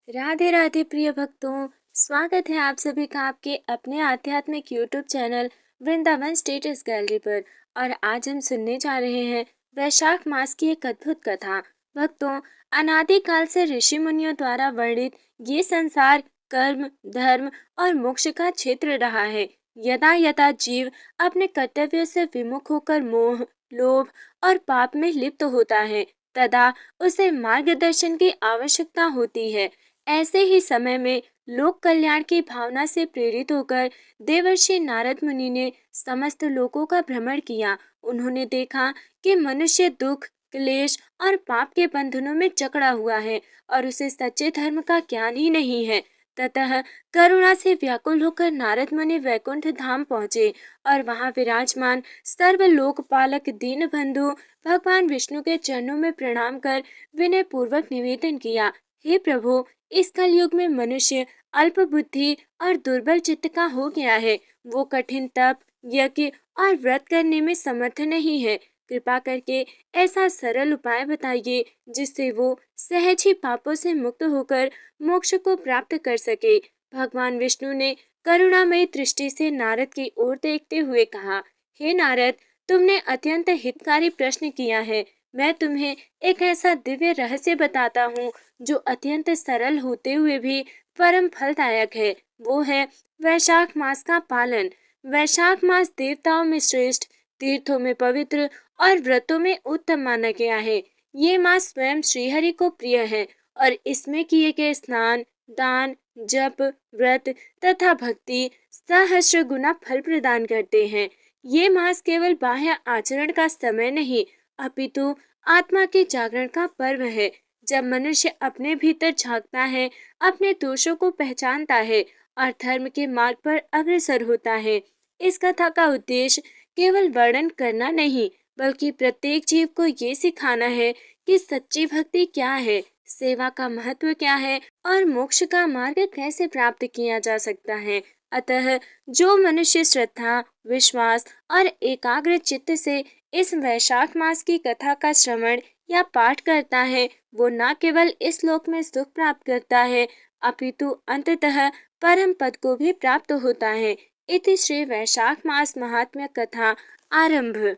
राधे राधे प्रिय भक्तों। स्वागत है आप सभी का आपके अपने आध्यात्मिक YouTube channel Vrindavan status gallery पर। और आज हम सुनने जा रहे हैं वैशाख मास की एक अद्भुत कथा। भक्तों, अनादिकाल से ऋषि मुनियों द्वारा वर्णित ये संसार कर्म, धर्म और मोक्ष का क्षेत्र रहा है। यदा यदा जीव अपने कर्तव्यों से विमुख होकर मोह, लोभ और पाप में लिप्त होता है, तदा उसे मार्गदर्शन की आवश्यकता होती है। ऐसे ही समय में लोक कल्याण की भावना से प्रेरित होकर देवर्षि नारद मुनि ने समस्त लोकों का भ्रमण किया। उन्होंने देखा कि मनुष्य दुख, क्लेश और पाप के बंधनों में जकड़ा हुआ है और उसे सच्चे धर्म का ज्ञान ही नहीं है। ततः करुणा से व्याकुल होकर नारद मुनि वैकुंठ धाम पहुँचे और वहां विराजमान सर्वलोकपालक दीनबंधु भगवान विष्णु के चरणों में प्रणाम कर विनय पूर्वक निवेदन किया, हे प्रभु, इस कलयुग में मनुष्य अल्प बुद्धि और दुर्बल चित्त का हो गया है। वो कठिन तप, यज्ञ और व्रत करने में समर्थ नहीं है। कृपा करके ऐसा सरल उपाय बताइए जिससे वो सहज ही पापों से मुक्त होकर मोक्ष को प्राप्त कर सके। भगवान विष्णु ने करुणामयी दृष्टि से नारद की ओर देखते हुए कहा, हे नारद, तुमने अत्यंत हितकारी प्रश्न किया है। मैं तुम्हें एक ऐसा दिव्य रहस्य बताता हूँ जो अत्यंत सरल होते हुए भी परम फलदायक है। वो है वैशाख मास का पालन। वैशाख मास देवताओं में श्रेष्ठ, तीर्थों में पवित्र और व्रतों में उत्तम माना गया है। ये मास स्वयं श्रीहरि को प्रिय है और इसमें किए गए स्नान, दान, जप, व्रत तथा भक्ति सहस्र गुना फल प्रदान करते हैं। ये मास केवल बाह्य आचरण का समय नहीं, अपितु आत्मा के जागरण का पर्व है। जब मनुष्य अपने भीतर झांकता है, अपने दोषों को पहचानता है और धर्म के मार्ग पर अग्रसर होता है। इस कथा का उद्देश्य केवल वर्णन करना नहीं, बल्कि प्रत्येक जीव को ये सिखाना है कि सच्ची भक्ति क्या है, सेवा का महत्व क्या है और मोक्ष का मार्ग कैसे प्राप्त किया जा सकता है। अतः जो मनुष्य श्रद्धा, विश्वास और एकाग्र चित्त से इस वैशाख मास की कथा का श्रवण या पाठ करता है, वो न केवल इस लोक में सुख प्राप्त करता है, अपितु अंततः परम पद को भी प्राप्त होता है। इति श्री वैशाख मास महात्म्य कथा आरंभ।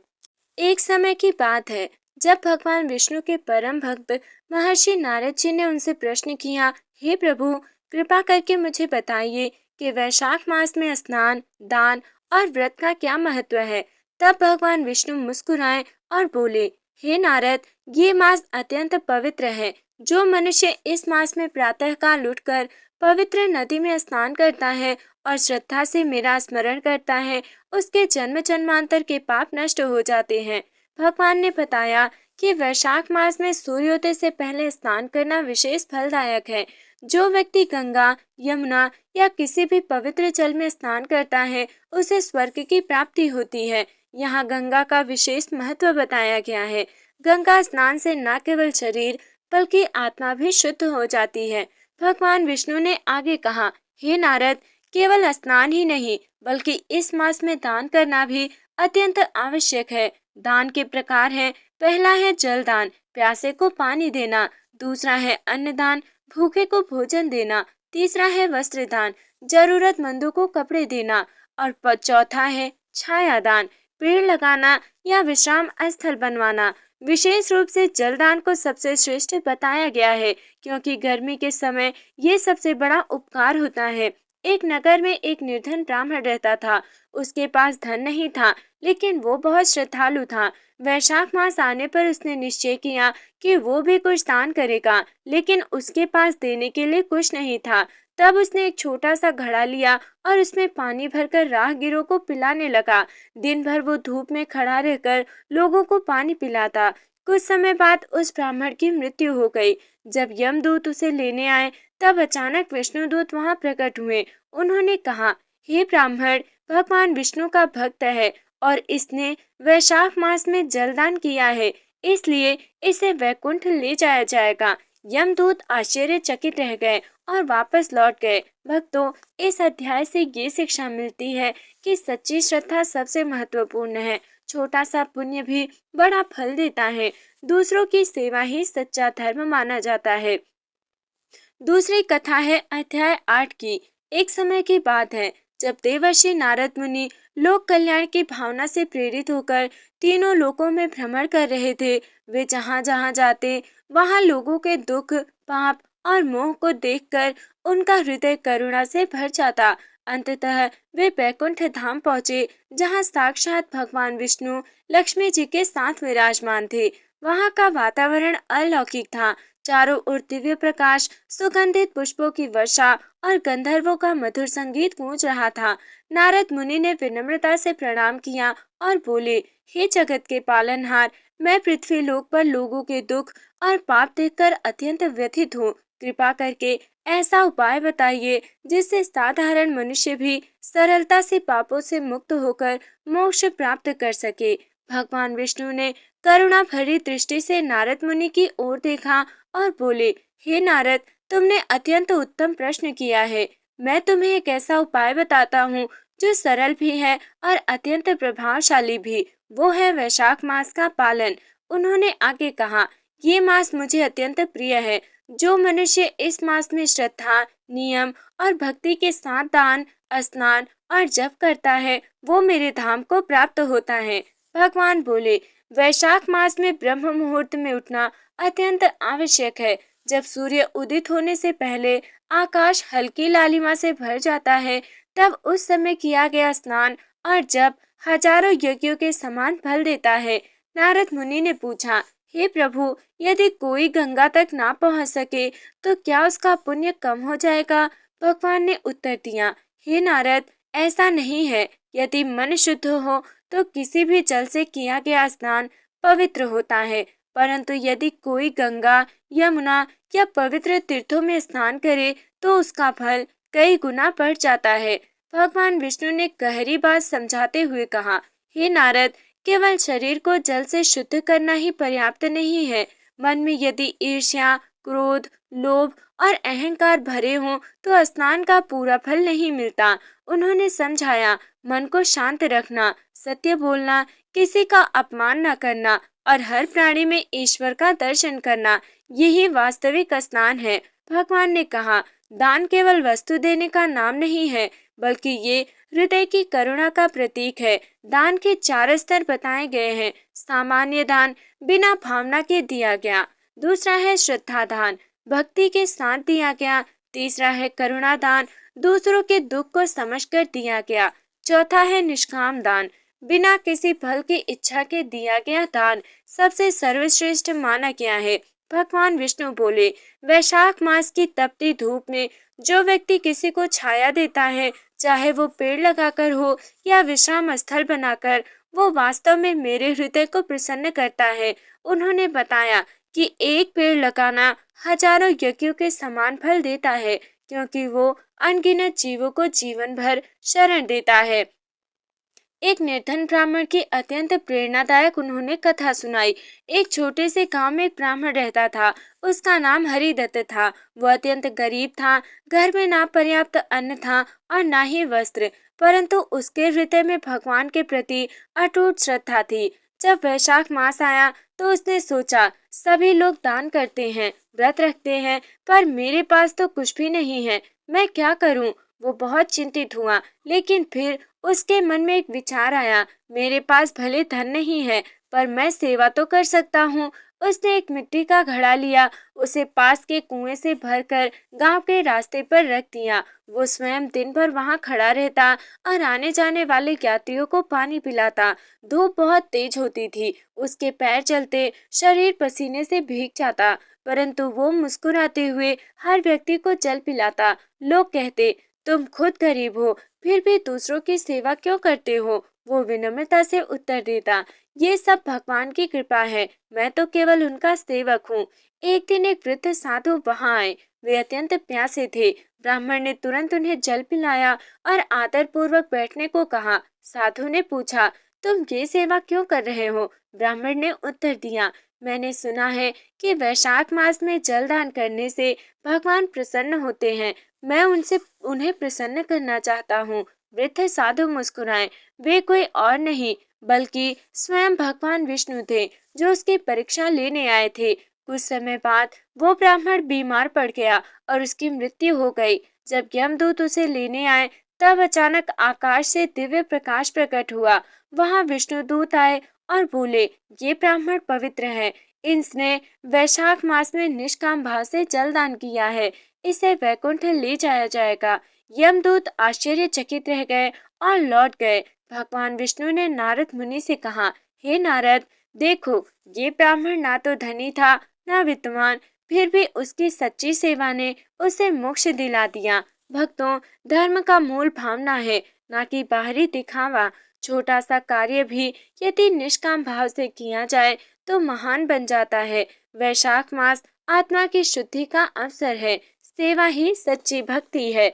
एक समय की बात है जब भगवान विष्णु के परम भक्त महर्षि नारद जी ने उनसे प्रश्न किया, हे प्रभु, कृपा करके मुझे बताइए कि वैशाख मास में स्नान, दान और व्रत का क्या महत्व है। तब भगवान विष्णु मुस्कुराए और बोले, हे नारद, ये मास अत्यंत पवित्र है। जो मनुष्य इस मास में प्रातःकाल उठकर पवित्र नदी में स्नान करता है और श्रद्धा से मेरा स्मरण करता है, उसके जन्म जन्मांतर के पाप नष्ट हो जाते हैं। भगवान ने बताया कि वैशाख मास में सूर्योदय से पहले स्नान करना विशेष फलदायक है। जो व्यक्ति गंगा, यमुना या किसी भी पवित्र जल में स्नान करता है, उसे स्वर्ग की प्राप्ति होती है। यहाँ गंगा का विशेष महत्व बताया गया है। गंगा स्नान से न केवल शरीर बल्कि आत्मा भी शुद्ध हो जाती है। भगवान विष्णु ने आगे कहा, हे नारद, केवल स्नान ही नहीं बल्कि इस मास में दान करना भी अत्यंत आवश्यक है। दान के प्रकार हैं, पहला है जल दान, प्यासे को पानी देना। दूसरा है अन्न दान, भूखे को भोजन देना। तीसरा है वस्त्र दान, जरूरतमंदों को कपड़े देना। और चौथा है छाया दान, पेड़ लगाना या विश्राम स्थल बनवाना। विशेष रूप से जलदान को सबसे श्रेष्ठ बताया गया है, क्योंकि गर्मी के समय ये सबसे बड़ा उपकार होता है। एक नगर में एक निर्धन ब्राह्मण रहता था। उसके पास धन नहीं था, लेकिन वो बहुत श्रद्धालु था। वैशाख मास आने पर उसने निश्चय किया कि वो भी कुछ दान करेगा, लेकिन उसके पास देने के लिए कुछ नहीं था। तब उसने एक छोटा सा घड़ा लिया और उसमें पानी भरकर राहगीरों को पिलाने लगा। दिन भर वो धूप में खड़ा रहकर लोगों को पानी पिलाता। कुछ समय बाद उस ब्राह्मण की मृत्यु हो गई। जब यमदूत उसे लेने आए, तब अचानक विष्णुदूत वहां प्रकट हुए। उन्होंने कहा, हे ब्राह्मण, भगवान विष्णु का भक्त है और इसने वैशाख मास में जलदान किया है, इसलिए इसे वैकुंठ ले जाया जाएगा। यमदूत आश्चर्यचकित रह गए और वापस लौट गए। भक्तों, इस अध्याय से ये शिक्षा मिलती है कि सच्ची श्रद्धा सबसे महत्वपूर्ण है। छोटा सा पुण्य भी बड़ा फल देता है। दूसरों की सेवा ही सच्चा धर्म माना जाता है। दूसरी कथा है अध्याय 8 की। एक समय की बात है जब देवर्षि नारद मुनि लोक कल्याण की भावना से प्रेरित होकर तीनों लोकों में भ्रमण कर रहे थे। वे जहाँ जहाँ जाते वहाँ लोगों के दुख, पाप और मोह को देखकर उनका हृदय करुणा से भर जाता। अंततः वे बैकुंठ धाम पहुँचे, जहाँ साक्षात भगवान विष्णु लक्ष्मी जी के साथ विराजमान थे। वहाँ का वातावरण अलौकिक था। चारों ओर दिव्य प्रकाश, सुगंधित पुष्पों की वर्षा और गंधर्वों का मधुर संगीत गूंज रहा था। नारद मुनि ने विनम्रता से प्रणाम किया और बोले, हे जगत के पालनहार, मैं पृथ्वी लोक पर लोगों के दुख और पाप देखकर अत्यंत व्यथित हूँ। कृपा करके ऐसा उपाय बताइए जिससे साधारण मनुष्य भी सरलता से पापों से मुक्त होकर मोक्ष प्राप्त कर सके। भगवान विष्णु ने करुणा भरी दृष्टि से नारद मुनि की ओर देखा और बोले, हे नारद, तुमने अत्यंत उत्तम प्रश्न किया है। मैं तुम्हें एक ऐसा उपाय बताता हूँ जो सरल भी है और अत्यंत प्रभावशाली भी। वो है वैशाख मास का पालन। उन्होंने आगे कहा, ये मास मुझे अत्यंत प्रिय है। जो मनुष्य इस मास में श्रद्धा, नियम और भक्ति के साथ दान, स्नान और जप करता है, वो मेरे धाम को प्राप्त होता है। भगवान बोले, वैशाख मास में ब्रह्म मुहूर्त में उठना अत्यंत आवश्यक है। जब सूर्य उदित होने से पहले आकाश हल्की लालिमा से भर जाता है, तब उस समय किया गया स्नान और जप हजारों यज्ञों के समान फल देता है। नारद मुनि ने पूछा, हे प्रभु, यदि कोई गंगा तक ना पहुंच सके तो क्या उसका पुण्य कम हो जाएगा? भगवान ने उत्तर दिया, हे नारद, ऐसा नहीं है। यदि मन शुद्ध हो तो किसी भी जल से किया गया स्नान पवित्र होता है, परंतु यदि कोई गंगा, यमुना या पवित्र तीर्थों में स्नान करे तो उसका फल कई गुना बढ़ जाता है। भगवान विष्णु ने गहरी बात समझाते हुए कहा, हे नारद, केवल शरीर को जल से शुद्ध करना ही पर्याप्त नहीं है। मन में यदि ईर्ष्या, क्रोध, लोभ और अहंकार भरे हों तो स्नान का पूरा फल नहीं मिलता। उन्होंने समझाया, मन को शांत रखना, सत्य बोलना, किसी का अपमान न करना और हर प्राणी में ईश्वर का दर्शन करना, यही वास्तविक स्नान है। भगवान ने कहा, दान केवल वस्तु देने का नाम नहीं है, बल्कि ये हृदय की करुणा का प्रतीक है। दान के 4 स्तर बताए गए हैं। सामान्य दान बिना भावना के दिया गया। दूसरा है श्रद्धा दान, भक्ति के साथ दिया गया। तीसरा है करुणा दान, दूसरों के दुख को समझकर दिया गया। चौथा है निष्काम दान, बिना किसी फल की इच्छा के दिया गया दान सबसे सर्वश्रेष्ठ माना गया है। भगवान विष्णु बोले, वैशाख मास की तपती धूप में जो व्यक्ति किसी को छाया देता है, चाहे वो पेड़ लगाकर हो या विश्राम स्थल बनाकर, वो वास्तव में मेरे हृदय को प्रसन्न करता है। उन्होंने बताया कि एक पेड़ लगाना हजारों यज्ञों के समान फल देता है, क्योंकि वो अनगिनत जीवों को जीवन भर शरण देता है। एक निर्धन ब्राह्मण की अत्यंत प्रेरणादायक उन्होंने कथा सुनाई। एक छोटे से गांव में एक ब्राह्मण रहता था। उसका नाम हरिदत्त था। वो अत्यंत गरीब था। घर में ना पर्याप्त अन्न था और ना ही वस्त्र, परंतु उसके हृदय में भगवान के प्रति अटूट श्रद्धा थी। जब वैशाख मास आया तो उसने सोचा, सभी लोग दान करते हैं, व्रत रखते हैं, पर मेरे पास तो कुछ भी नहीं है, मैं क्या करूं? वो बहुत चिंतित हुआ, लेकिन फिर उसके मन में एक विचार आया, मेरे पास भले धन नहीं है, पर मैं सेवा तो कर सकता हूँ। उसने एक मिट्टी का घड़ा लिया, उसे पास के कुएं से भरकर गांव के रास्ते पर रख दिया। वो स्वयं दिन भर वहां खड़ा रहता और आने जाने वाले यात्रियों को पानी पिलाता। धूप बहुत तेज होती थी, उसके पैर चलते, शरीर पसीने से भीग जाता, परंतु वो मुस्कुराते हुए हर व्यक्ति को जल पिलाता। लोग कहते, तुम खुद गरीब हो, फिर भी दूसरों की सेवा क्यों करते हो? वो विनम्रता से उत्तर देता, ये सब भगवान की कृपा है, मैं तो केवल उनका सेवक हूँ। एक दिन एक वृद्ध साधु वहां आए। वे अत्यंत प्यासे थे। ब्राह्मण ने तुरंत उन्हें जल पिलाया और आदर पूर्वक बैठने को कहा। साधु ने पूछा, तुम ये सेवा क्यों कर रहे हो? ब्राह्मण ने उत्तर दिया, मैंने सुना है कि वैशाख मास में जल दान करने से भगवान प्रसन्न होते हैं। मैं उनसे उन्हें प्रसन्न करना चाहता हूँ। वृद्ध साधु मुस्कुराए। वे कोई और नहीं बल्कि स्वयं भगवान विष्णु थे, जो उसकी परीक्षा लेने आए थे। कुछ समय बाद वो ब्राह्मण बीमार पड़ गया और उसकी मृत्यु हो गई। जब यमदूत उसे लेने आए तब अचानक आकाश से दिव्य प्रकाश प्रकट हुआ। वहां विष्णुदूत आए और बोले, ये ब्राह्मण पवित्र है। इसने वैशाख मास में निष्काम भाव से जल दान किया है। इसे वैकुंठ ले जाया जाएगा। यमदूत आश्चर्यचकित रह गए और लौट गए। भगवान विष्णु ने नारद मुनि से कहा, हे नारद, देखो, ये ब्राह्मण ना तो धनी था ना विद्वान, फिर भी उसकी सच्ची सेवा ने उसे मोक्ष दिला दिया। भक्तों, धर्म का मूल भावना है, ना कि बाहरी दिखावा। छोटा सा कार्य भी यदि निष्काम भाव से किया जाए तो महान बन जाता है। वैशाख मास आत्मा की शुद्धि का अवसर है। सेवा ही सच्ची भक्ति है।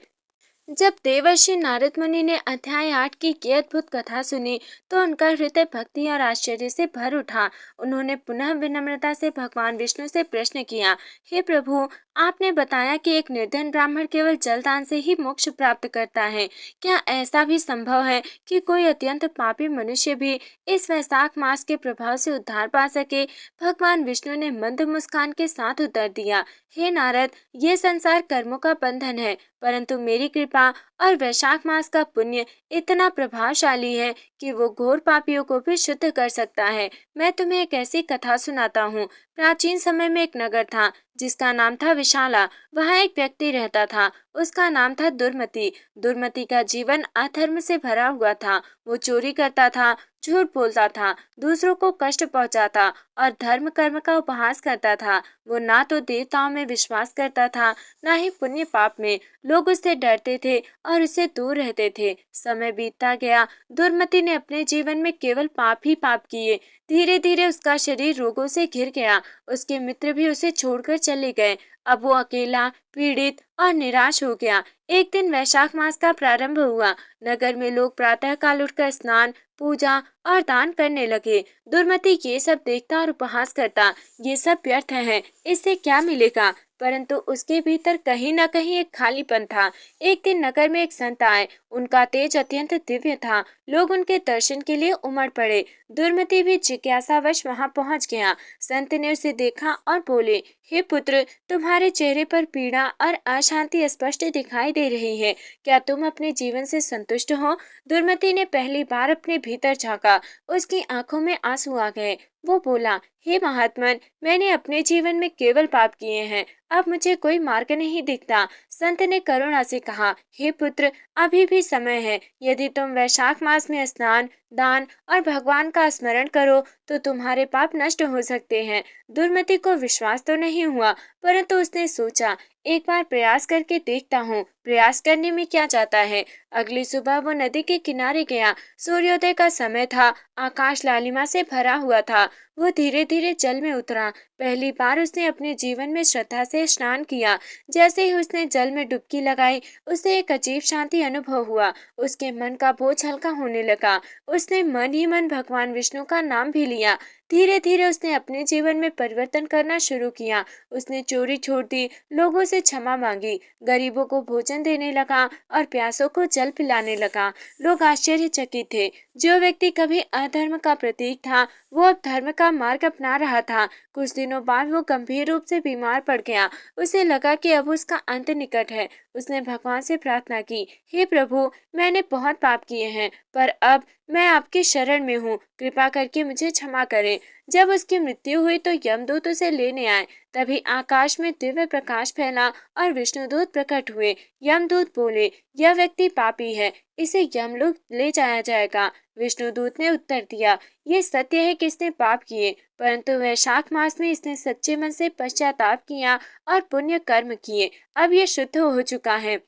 जब देवर्षि नारद मुनि ने अध्याय 8 की ये अद्भुत कथा सुनी तो उनका हृदय भक्ति और आश्चर्य से भर उठा। उन्होंने पुनः विनम्रता से भगवान विष्णु से प्रश्न किया, हे प्रभु, आपने बताया कि एक निर्धन ब्राह्मण केवल जलदान से ही मोक्ष प्राप्त करता है। क्या ऐसा भी संभव है कि कोई अत्यंत पापी मनुष्य भी इस वैशाख मास के प्रभाव से उद्धार पा सके? भगवान विष्णु ने मंद मुस्कान के साथ उत्तर दिया, हे नारद, ये संसार कर्मों का बंधन है, परंतु मेरी कृपा और वैशाख मास का पुण्य इतना प्रभावशाली है कि वो घोर पापियों को भी शुद्ध कर सकता है। मैं तुम्हें एक ऐसी कथा सुनाता हूँ। प्राचीन समय में एक नगर था जिसका नाम था विशाला। वहाँ एक व्यक्ति रहता था। उसका नाम था दुर्मति। दुर्मति का जीवन अधर्म से भरा हुआ था। वो चोरी करता था, झूठ बोलता था, दूसरों को कष्ट पहुंचाता और धर्म कर्म का उपहास करता था। वो ना तो देवताओं में विश्वास करता था, ना ही पुण्य पाप में। लोग उससे डरते थे और उससे दूर रहते थे। समय बीतता गया। दुर्मति ने अपने जीवन में केवल पाप ही पाप किए। धीरे धीरे उसका शरीर रोगों से घिर गया। उसके मित्र भी उसे छोड़कर चले गए। अब वो अकेला, पीड़ित और निराश हो गया। एक दिन वैशाख मास का प्रारंभ हुआ। नगर में लोग प्रातः काल उठकर स्नान, पूजा और दान करने लगे। दुर्मति ये सब देखता और उपहास करता। ये सब व्यर्थ है, इससे क्या मिलेगा? परंतु उसके भीतर कहीं न कहीं एक खालीपन था। एक दिन नगर में एक संत आए। उनका तेज अत्यंत दिव्य था। लोग उनके दर्शन के लिए उमड़ पड़े। दुर्मति भी जिज्ञासावश वहां पहुंच गया। संत ने उसे देखा और बोले, हे पुत्र, तुम्हारे चेहरे पर पीड़ा और अशांति स्पष्ट दिखाई दे रही है। क्या तुम अपने जीवन से संतुष्ट हो? दुर्मति ने पहली बार अपने भीतर झांका। उसकी आंखों में आंसू आ गए। वो बोला, हे महात्मन, मैंने अपने जीवन में केवल पाप किए हैं। अब मुझे कोई मार्ग नहीं दिखता। संत ने करुणा से कहा, हे पुत्र, अभी भी समय है। यदि तुम वैशाख मास में स्नान, दान और भगवान का स्मरण करो तो तुम्हारे पाप नष्ट हो सकते हैं। दुर्मति को विश्वास तो नहीं हुआ, परंतु उसने सोचा, एक बार प्रयास करके देखता हूँ। प्रयास करने में क्या जाता है। अगली सुबह वो नदी के किनारे गया। सूर्योदय का समय था। आकाश लालिमा से भरा हुआ था। वो धीरे धीरे जल में उतरा। पहली बार उसने अपने जीवन में श्रद्धा से स्नान किया। जैसे ही उसने जल में डुबकी लगाई, उसे एक अजीब शांति अनुभव हुआ। उसके मन का बोझ हल्का होने लगा। उसने मन ही मन भगवान विष्णु का नाम भी लिया। धीरे धीरे उसने अपने जीवन में परिवर्तन करना शुरू किया। उसने चोरी छोड़ दी, लोगों से क्षमा मांगी, गरीबों को भोजन देने लगा और प्यासों को जल पिलाने लगा। लोग आश्चर्यचकित थे। जो व्यक्ति कभी अधर्म का प्रतीक था, वो अब धर्म का मार्ग अपना रहा था। कुछ दिनों बाद वो गंभीर रूप से बीमार पड़ गया। उसे लगा कि अब उसका अंत निकट है। उसने भगवान से प्रार्थना की, हे प्रभु, मैंने बहुत पाप किए हैं, पर अब मैं आपकी शरण में हूँ। कृपा करके मुझे क्षमा करें। जब उसकी मृत्यु हुई तो यमदूत उसे लेने आए। तभी आकाश में दिव्य प्रकाश फैला और विष्णुदूत प्रकट हुए। यमदूत बोले, यह व्यक्ति पापी है, इसे यमलोक ले जाया जाएगा। विष्णुदूत ने उत्तर दिया, ये सत्य है कि इसने पाप किए, परंतु वैशाख मास में इसने सच्चे मन से पश्चाताप किया और पुण्य कर्म किए। अब ये शुद्ध हो चुका है।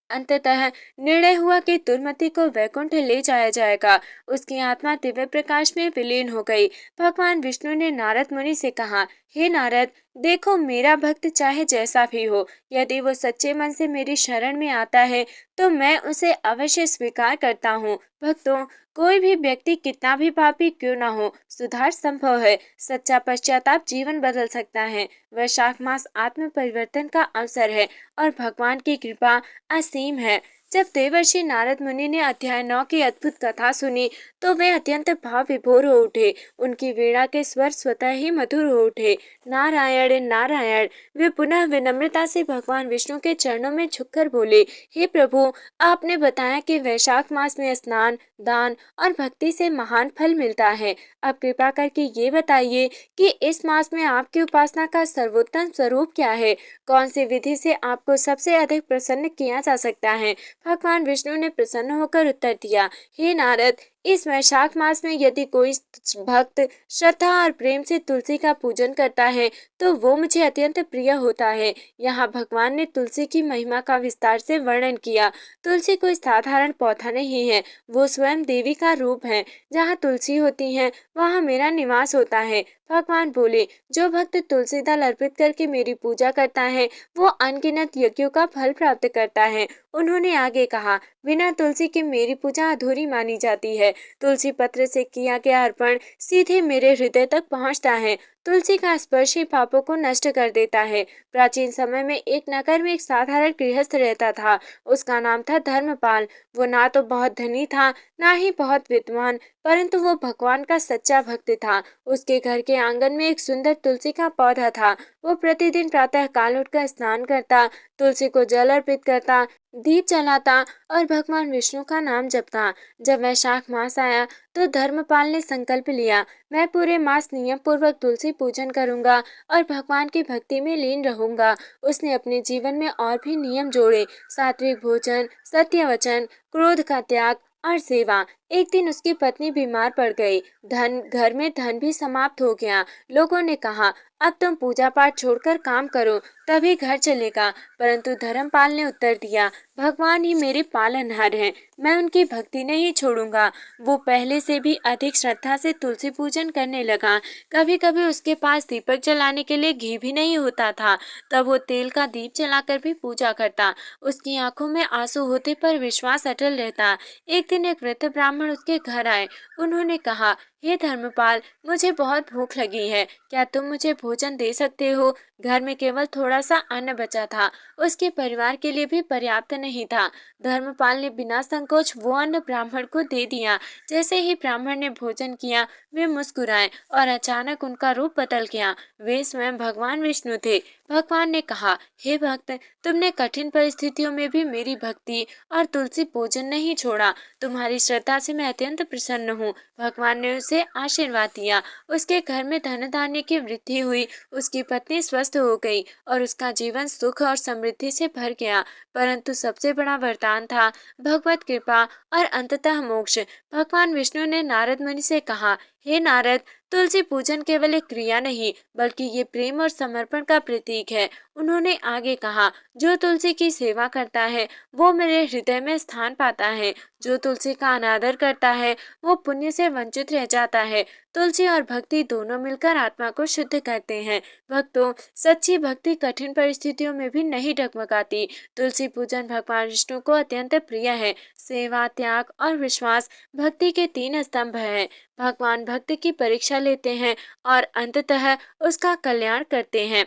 अंततः निर्णय हुआ कि दुर्मति को वैकुंठ ले जाया जाएगा। उसकी आत्मा दिव्य प्रकाश में विलीन हो गई। भगवान विष्णु ने नारद मुनि से कहा, हे नारद, देखो, मेरा भक्त चाहे जैसा भी हो, यदि वो सच्चे मन से मेरी शरण में आता है तो मैं उसे अवश्य स्वीकार करता हूँ। भक्तों, कोई भी व्यक्ति कितना भी पापी क्यों ना हो, सुधार संभव है। सच्चा पश्चाताप जीवन बदल सकता है। वैशाख मास आत्म परिवर्तन का अवसर है और भगवान की कृपा असीम है। जब देवर्षि नारद मुनि ने अध्याय 9 की अद्भुत कथा सुनी तो वे अत्यंत भाव विभोर हो उठे। उनकी वीणा के स्वर स्वतः ही मधुर हो उठे। नारायण नारायण। वे पुनः विनम्रता से भगवान विष्णु के चरणों में झुककर बोले, हे प्रभु, आपने बताया कि वैशाख मास में स्नान, दान और भक्ति से महान फल मिलता है। अब कृपा करके ये बताइए कि इस मास में आपकी उपासना का सर्वोत्तम स्वरूप क्या है? कौन सी विधि से आपको सबसे अधिक प्रसन्न किया जा सकता है? भगवान विष्णु ने प्रसन्न होकर उत्तर दिया, हे नारद, इस वैशाख मास में यदि कोई भक्त श्रद्धा और प्रेम से तुलसी का पूजन करता है तो वो मुझे अत्यंत प्रिय होता है। यहाँ भगवान ने तुलसी की महिमा का विस्तार से वर्णन किया। तुलसी कोई साधारण पौधा नहीं है, वो स्वयं देवी का रूप है। जहाँ तुलसी होती है वहाँ मेरा निवास होता है। भगवान बोले, जो भक्त तुलसी दल अर्पित करके मेरी पूजा करता है वो अनगिनत यज्ञों का फल प्राप्त करता है। उन्होंने आगे कहा, बिना तुलसी के मेरी पूजा अधूरी मानी जाती है। तुलसी पत्र से किया गया अर्पण सीधे मेरे हृदय तक पहुंचता है। तुलसी का स्पर्श ही पापों को नष्ट कर देता है। प्राचीन समय में एक नगर में एक साधारण गृहस्थ रहता था। उसका नाम था धर्मपाल। वो ना तो बहुत धनी था, ना ही बहुत विद्वान, परंतु वो भगवान का सच्चा भक्त था। उसके घर के आंगन में एक सुंदर तुलसी का पौधा था। वो प्रतिदिन प्रातः काल उठकर स्नान करता, तुलसी को जल अर्पित करता, दीप जलाता और भगवान विष्णु का नाम जपता। जब वैशाख मास आया तो धर्मपाल ने संकल्प लिया, मैं पूरे मास नियम पूर्वक तुलसी पूजन करूंगा और भगवान की भक्ति में लीन रहूंगा। उसने अपने जीवन में और भी नियम जोड़े, सात्विक भोजन, सत्य वचन, क्रोध का त्याग और सेवा। एक दिन उसकी पत्नी बीमार पड़ गई। घर में धन भी समाप्त हो गया। लोगों ने कहा, अब तुम पूजा पाठ छोड़कर काम करो, तभी घर चलेगा। परंतु धर्मपाल ने उत्तर दिया, भगवान ही मेरे पालनहार हैं, मैं उनकी भक्ति नहीं छोड़ूंगा। वो पहले से भी अधिक श्रद्धा से तुलसी पूजन करने लगा। कभी कभी उसके पास दीपक जलाने के लिए घी भी नहीं होता था, तब वो तेल का दीप जलाकर भी पूजा करता। उसकी आंखों में आंसू होते पर विश्वास अटल रहता। एक दिन एक वृद्ध ब्राह्मण उसके घर आए। उन्होंने कहा, हे धर्मपाल, मुझे बहुत भूख लगी है, क्या तुम मुझे भोजन दे सकते हो? घर में केवल थोड़ा सा अन्न बचा था, उसके परिवार के लिए भी पर्याप्त नहीं था। धर्मपाल ने बिना संकोच वो अन्न ब्राह्मण को दे दिया। जैसे ही ब्राह्मण ने भोजन किया वे मुस्कुराए और अचानक उनका रूप बदल गया। वे स्वयं भगवान विष्णु थे। भगवान ने कहा, हे भक्त, तुमने कठिन परिस्थितियों में भी मेरी भक्ति और तुलसी पूजन नहीं छोड़ा। तुम्हारी श्रद्धा से मैं अत्यंत प्रसन्न हूँ। भगवान ने उसे आशीर्वाद दिया। उसके घर में धन धान्य की वृद्धि हुई। उसकी पत्नी स्वस्थ हो गई और उसका जीवन सुख और समृद्धि से भर गया। परंतु सबसे बड़ा वरदान था भगवत कृपा और अंततः मोक्ष। भगवान विष्णु ने नारद मुनि से कहा, हे नारद, तुलसी पूजन केवल एक क्रिया नहीं बल्कि ये प्रेम और समर्पण का प्रतीक है। उन्होंने आगे कहा, जो तुलसी की सेवा करता है वो मेरे हृदय में स्थान पाता है। जो तुलसी का अनादर करता है वो पुण्य से वंचित रह जाता है। तुलसी और भक्ति दोनों मिलकर आत्मा को शुद्ध करते हैं। भक्तों, सच्ची भक्ति कठिन परिस्थितियों में भी नहीं डगमगाती। तुलसी पूजन भगवान विष्णु को अत्यंत प्रिय है। सेवा, त्याग और विश्वास भक्ति के तीन स्तंभ हैं। भगवान भक्त की परीक्षा लेते हैं और अंततः उसका कल्याण करते हैं।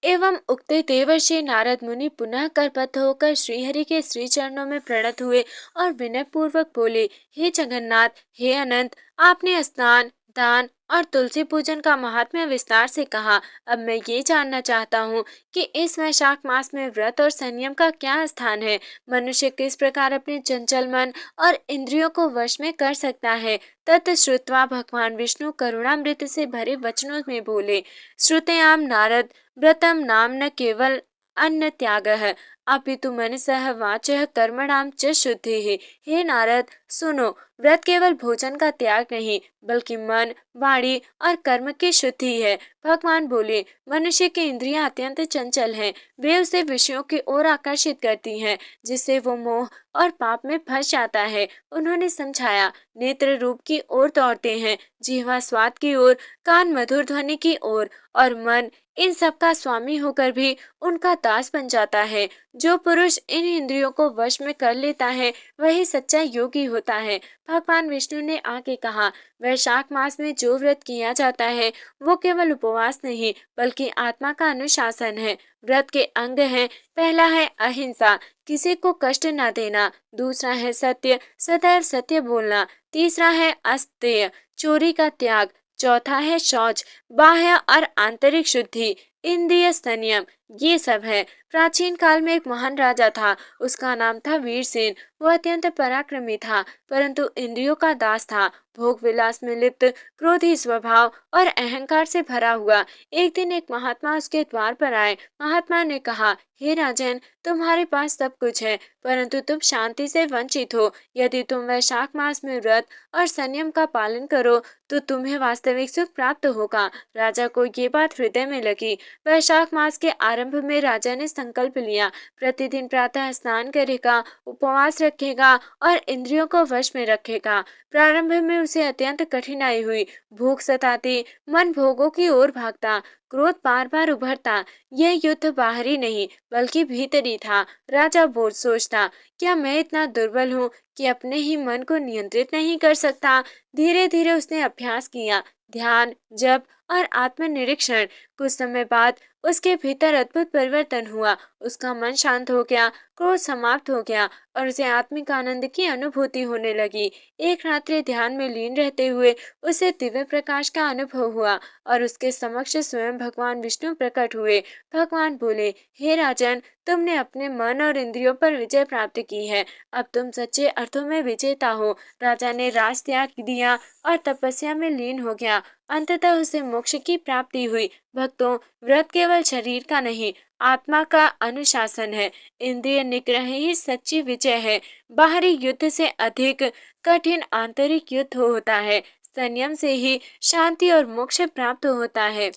एवं उक्ते देवर्षि नारद मुनि पुनः करबद्ध होकर श्रीहरि के श्री चरणों में प्रणत हुए और विनय पूर्वक बोले, हे जगन्नाथ, हे अनंत, आपने स्नान, दान और तुलसी पूजन का महात्म्य विस्तार से कहा। अब मैं ये जानना चाहता हूँ कि इस वैशाख मास में व्रत और संयम का क्या स्थान है? मनुष्य किस प्रकार अपने चंचल मन और इंद्रियों को वश में कर सकता है? तत् श्रुत्वा भगवान विष्णु करुणामृत से भरे वचनों में बोले, श्रुतयाम नारद, व्रतम नाम न केवल अन्न त्यागः अपितु मनसः वाचः कर्मणाम च शुद्धिः। हे नारद, सुनो, व्रत केवल भोजन का त्याग नहीं बल्कि मन, वाणी और कर्म की शुद्धि है। भगवान बोले, मनुष्य की इंद्रियां अत्यंत चंचल हैं। वे उसे विषयों की ओर आकर्षित करती हैं, जिससे वो मोह और पाप में फंस जाता है। उन्होंने समझाया, नेत्र रूप की ओर दौड़ते हैं, जिह्वा स्वाद की ओर, कान मधुर ध्वनि की ओर और मन इन सब का स्वामी होकर भी उनका दास बन जाता है। जो पुरुष इन इंद्रियों को वश में कर लेता है वही सच्चा योगी होता है। भगवान विष्णु ने आगे कहा, वैशाख मास में जो व्रत किया जाता है वो केवल उपवास नहीं बल्कि आत्मा का अनुशासन है। व्रत के अंग हैं, पहला है अहिंसा, किसी को कष्ट न देना। दूसरा है सत्य, सदैव सत्य बोलना। तीसरा है अस्तेय, चोरी का त्याग। चौथा है शौच, बाह्य और आंतरिक शुद्धि। इंद्रिय संयम, ये सब है। प्राचीन काल में एक महान राजा था, उसका नाम था वीरसेन। वह अत्यंत पराक्रमी था, परंतु इंद्रियों का दास था। भोग विलास में लिप्त, क्रोधी स्वभाव और अहंकार से भरा हुआ। एक दिन एक महात्मा उसके द्वार पर आए। महात्मा ने कहा, हे राजन, तुम्हारे पास सब कुछ है, परंतु तुम शांति से वंचित हो। यदि तुम वैशाख मास में व्रत और संयम का पालन करो तो तुम्हें वास्तविक सुख प्राप्त होगा। राजा को ये बात हृदय में लगी। वैशाख मास के आरंभ में राजा ने संकल्प लिया, प्रतिदिन प्रातः स्नान करेगा, उपवास रखेगा और इंद्रियों को वश में रखेगा। प्रारंभ में उसे अत्यंत कठिनाई हुई। भूख सताती, मन भोगों की ओर भागता, क्रोध बार बार उभरता। यह युद्ध बाहरी नहीं बल्कि भीतरी था। राजा बोझ सोचता, क्या मैं इतना दुर्बल हूँ कि अपने ही मन को नियंत्रित नहीं कर सकता। धीरे धीरे उसने अभ्यास किया, ध्यान, जप और आत्मनिरीक्षण। कुछ समय बाद उसके भीतर अद्भुत परिवर्तन हुआ। उसका मन शांत हो गया, क्रोध समाप्त हो गया और उसे आत्मिक आनंद की अनुभूति होने लगी। एक रात्रि ध्यान में लीन रहते हुए उसे दिव्य प्रकाश का अनुभव हुआ और उसके समक्ष स्वयं भगवान विष्णु प्रकट हुए। भगवान बोले, हे राजन, तुमने अपने मन और इंद्रियों पर विजय प्राप्त की है। अब तुम सच्चे अर्थों में विजेता हो। राजा ने राज त्याग दिया और तपस्या में लीन हो गया। अंततः उसे मोक्ष की प्राप्ति हुई। भक्तों, व्रत केवल शरीर का नहीं, आत्मा का अनुशासन है। इंद्रिय निग्रह ही सच्ची विजय है। बाहरी युद्ध से अधिक कठिन आंतरिक युद्ध होता है। संयम से ही शांति और मोक्ष प्राप्त होता है।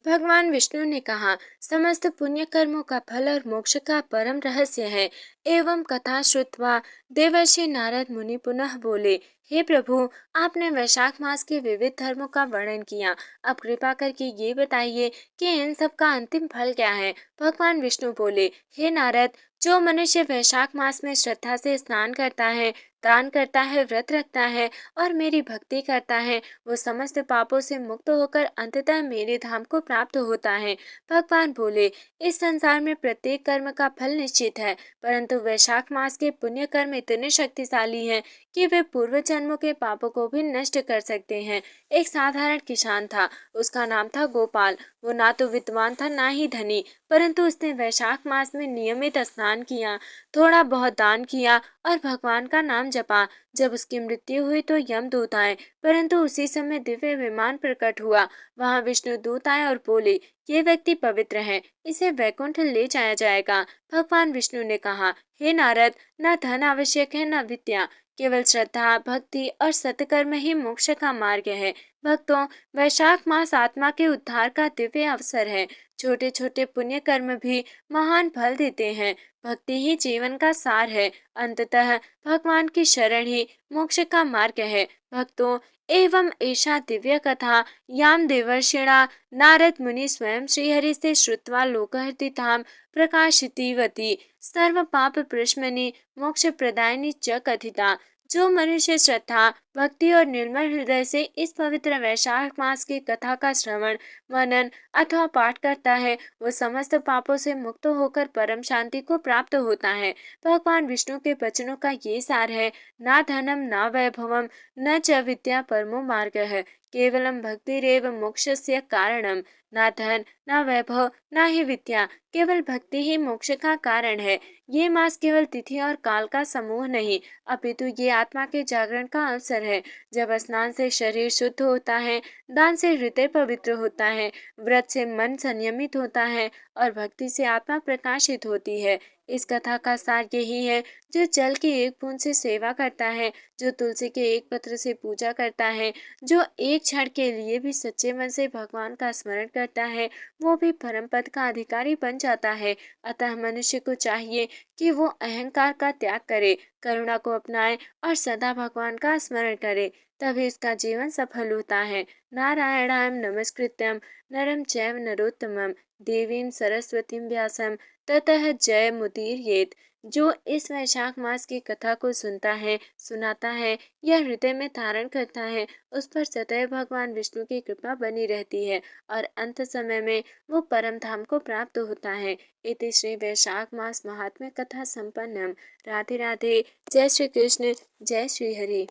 भगवान विष्णु ने कहा, समस्त पुण्य कर्मों का फल और मोक्ष का परम रहस्य है। एवं कथा श्रुत्वा देवर्षि नारद मुनि पुनः बोले, हे प्रभु, आपने वैशाख मास के विविध धर्मों का वर्णन किया। अब कृपा करके ये बताइए कि इन सब का अंतिम फल क्या है। भगवान विष्णु बोले, हे नारद, जो मनुष्य वैशाख मास में श्रद्धा से स्नान करता है, दान करता है, व्रत रखता है और मेरी भक्ति करता है, वो समस्त पापों से मुक्त होकर अंततः मेरे धाम को प्राप्त होता है। भगवान बोले, इस संसार में प्रत्येक कर्म का फल निश्चित है, परंतु वैशाख मास के पुण्य कर्म इतने शक्तिशाली हैं कि वे पूर्व जन्मों के पापों को भी नष्ट कर सकते हैं। एक साधारण किसान था, उसका नाम था गोपाल। वो ना तो विद्वान था ना ही धनी, परंतु उसने वैशाख मास में नियमित स्नान किया, थोड़ा बहुत दान किया और भगवान का नाम जपा। जब उसकी मृत्यु हुई तो यमदूत आए, परंतु उसी समय दिव्य विमान प्रकट हुआ। वहां विष्णु दूत आए और बोले, ये व्यक्ति पवित्र है, इसे वैकुंठ ले जाया जाएगा। भगवान विष्णु ने कहा, हे नारद, न धन आवश्यक है न विद्या, केवल श्रद्धा, भक्ति और सत्कर्म ही मोक्ष का मार्ग है। भक्तों, वैशाख मास आत्मा के उद्धार का दिव्य अवसर है। छोटे छोटे पुण्य कर्म भी महान फल देते हैं। भक्ति ही जीवन का सार है। अंततः भगवान की शरण ही मोक्ष का मार्ग है। भक्तों, एवं ऐसा दिव्य कथा याम देवर्षिणा नारद मुनि स्वयं श्रीहरि से श्रुत्वा लोकहर्षिताम प्रकाशितवती सर्व पाप प्रशमनी मोक्ष प्रदायिनी च कथिता। जो मनुष्य श्रद्धा, भक्ति और निर्मल हृदय से इस पवित्र वैशाख मास की कथा का श्रवण, मनन अथवा पाठ करता है, वो समस्त पापों से मुक्त होकर परम शांति को प्राप्त होता है। भगवान विष्णु के वचनों का ये सार है, ना धनम ना वैभवम न च विद्या परमो मार्ग है, केवलम भक्तिरेव मोक्षस्य कारणम। ना धन, ना वैभव, ना ही विद्या, केवल भक्ति ही मोक्ष का कारण है। ये मास केवल तिथि और काल का समूह नहीं, अपितु ये आत्मा के जागरण का अवसर है। जब स्नान से शरीर शुद्ध होता है, दान से हृदय पवित्र होता है, व्रत से मन संयमित होता है और भक्ति से आत्मा प्रकाशित होती है। इस कथा का सार यही है, जो जल की एक बूंद से सेवा करता है, जो तुलसी के एक पत्र से पूजा करता है, जो एक क्षण के लिए भी सच्चे मन से भगवान का स्मरण करता है, वो भी परम पद का अधिकारी बन जाता है। अतः मनुष्य को चाहिए कि वो अहंकार का त्याग करे, करुणा को अपनाए और सदा भगवान का स्मरण करे। तभी उसका जीवन सफल होता है। नारायणाय नमस्कृत्यम नरम चैव नरोत्तमम देवीं सरस्वतीं व्यासम ततः जय मुदीरयेत। जो इस वैशाख मास की कथा को सुनता है, सुनाता है या हृदय में धारण करता है, उस पर सदैव भगवान विष्णु की कृपा बनी रहती है और अंत समय में वो परम धाम को प्राप्त होता है। इति श्री वैशाख मास महात्म्य कथा संपन्नम। राधे राधे। जय श्री कृष्ण। जय श्री हरि।